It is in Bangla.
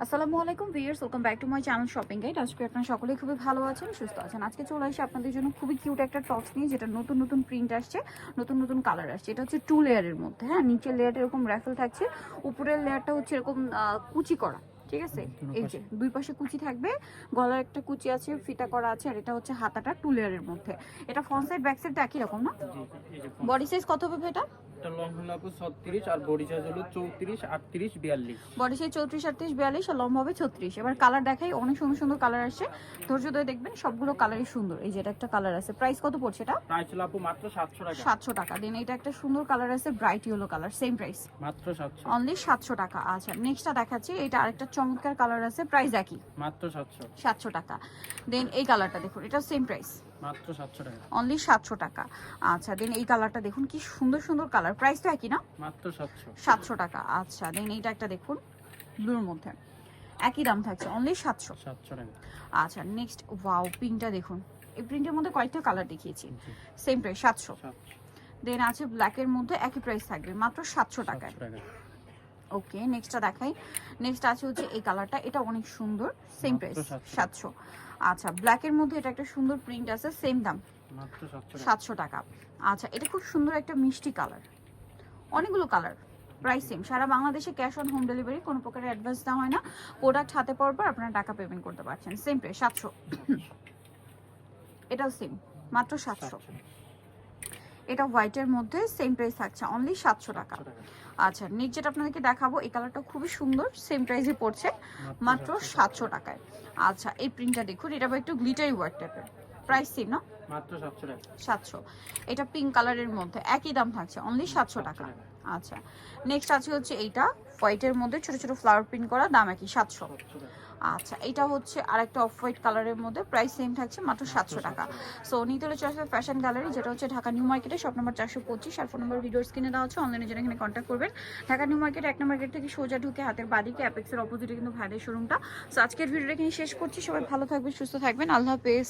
আসসালামু আলাইকুম viewers, welcome back to my channel shopping guide. আজকে আপনারা সকলেই খুবই ভালো আছেন, সুস্থ আছেন। আজকে চলে আসি আপনাদের জন্য খুবই কিউট একটা টপস নিয়ে, যেটা নতুন নতুন প্রিন্ট আসছে, নতুন নতুন কালার আসছে। এটা হচ্ছে 2 লেয়ারের মধ্যে। হ্যাঁ, নিচের লেয়ারটা এরকম র্যাফেল থাকছে, উপরের লেয়ারটা হচ্ছে এরকম কুচি করা। ঠিক আছে, এই যে দুই পাশে কুচি থাকবে, গলার একটা কুচি আছে, ফিতা করা আছে। আর এটা হচ্ছে হাতাটা 2 লেয়ারের মধ্যে। এটা ফ্রন্ট সাইড ব্যাক সাইড একই রকম না? বডি সাইজ কত হবে এটা? এটা লং হলো আপু 36 আর বডি সাইজ হলো 34 38 42। বডি সাইজ 34 38 42 আর লম্বা হবে 36। এবার কালার দেখাই, অনেক সুন্দর সুন্দর কালার আসছে, ধৈর্য ধরে দেখবেন, সবগুলো কালারই সুন্দর। এই যে এটা একটা কালার আছে, প্রাইস কত পড়ছে এটা? প্রাইস হলো আপু মাত্র 700 টাকা। 700 টাকা। দেন এটা একটা সুন্দর কালার আছে, bright yellow colour, same price মাত্র 700। অনলি 700 টাকা। আচ্ছা, নেক্সটটা দেখাচ্ছি, এটা আরেকটা চমৎকার কালার আছে, প্রাইস একই মাত্র 700। 700 টাকা। দেন এই কালারটা দেখুন, এটা সেম প্রাইস মাত্র 700 টাকা। অনলি 700 টাকা। আচ্ছা, দেন এই কালারটা দেখুন, কি সুন্দর সুন্দর কালার, প্রাইস তো একই না? মাত্র 700। 700 টাকা। আচ্ছা, দেন এইটা একটা দেখুন, ব্লুর মধ্যে, একই দাম থাকছে, অনলি 700। 700 টাকা। আচ্ছা, নেক্সট ওয়াও, পিঙ্কটা দেখুন। এই প্রিন্টের মধ্যে কয়েকটা কালার দেখিয়েছি, জি। Same price 700। 700 দেন আছে ব্ল্যাকের মধ্যে, একই প্রাইস থাকবে, মাত্র 700 টাকায়। টাকা। ওকে, নেক্সটটা দেখাই। নেক্সট আছে হচ্ছে এই কালারটা, এটা অনেক সুন্দর, সেম প্রাইস 700। আচ্ছা, ব্ল্যাকের মধ্যে এটা একটা সুন্দর প্রিন্ট আছে, সেম দাম মাত্র 700 টাকা। 700 টাকা। আচ্ছা, এটা খুব সুন্দর একটা মিষ্টি কালার, অনেকগুলো কালার, প্রাইস সেম। সারা বাংলাদেশে ক্যাশ অন হোম ডেলিভারি, কোনো প্রকারের অ্যাডভান্স দেওয়া হয় না। প্রোডাক্ট হাতে পাওয়ার পর আপনারা টাকা পেমেন্ট করতে পারছেন, সেম প্রাইস 700। এটাও সেম, মাত্র 700। এটা হোয়াইটের মধ্যে সেম প্রাইস থাকছে, অনলি 700 টাকা। আচ্ছা, নেক্সট যেটা আপনাদেরকে দেখাবো, এই কালারটা খুবই সুন্দর, সেম প্রাইসে পড়ছে, মাত্র 700 টাকায়। আচ্ছা, এই প্রিন্টটা দেখুন, এটা একটু গ্লিটারি ওয়ার্ক টাইপের, প্রাইস সেম না? মাত্র 700 টাকা। 700। এটা পিঙ্ক কালারের মধ্যে, একই দাম থাকছে, অনলি 700 টাকা। আচ্ছা, নেক্সট আছে হচ্ছে এইটা হোয়াইটের মধ্যে ছোট ছোট ফ্লাওয়ার প্রিন্ট করা, দাম একই 700। আচ্ছা, এটা হচ্ছে আরেকটা অফ হোয়াইট কালারের মধ্যে, প্রাইস সেম থাকছে, মাত্র 700 টাকা। সো নিতে হলে চলে আসবে ফ্যাশন গ্যালারি, যেটা হচ্ছে ঢাকা নিউ মার্কেটে, শপ নাম্বার 425, আর ফোন নাম্বার ভিডিওর স্ক্রিনে দেওয়া হচ্ছে, অনলাইনে যেন এখানে কন্ট্যাক্ট করবেন। ঢাকা নিউ মার্কেট 1 নম্বর গেট থেকে সোজা ঢুকে হাতের বাদিকে অ্যাপেক্সের অপোজিটে কিন্তু ভাইদের শোরুমটা। সো আজকের ভিডিওটা এখানে শেষ করছি, সবাই ভালো থাকবেন, সুস্থ থাকবেন, আল্লাহ হাফেজ।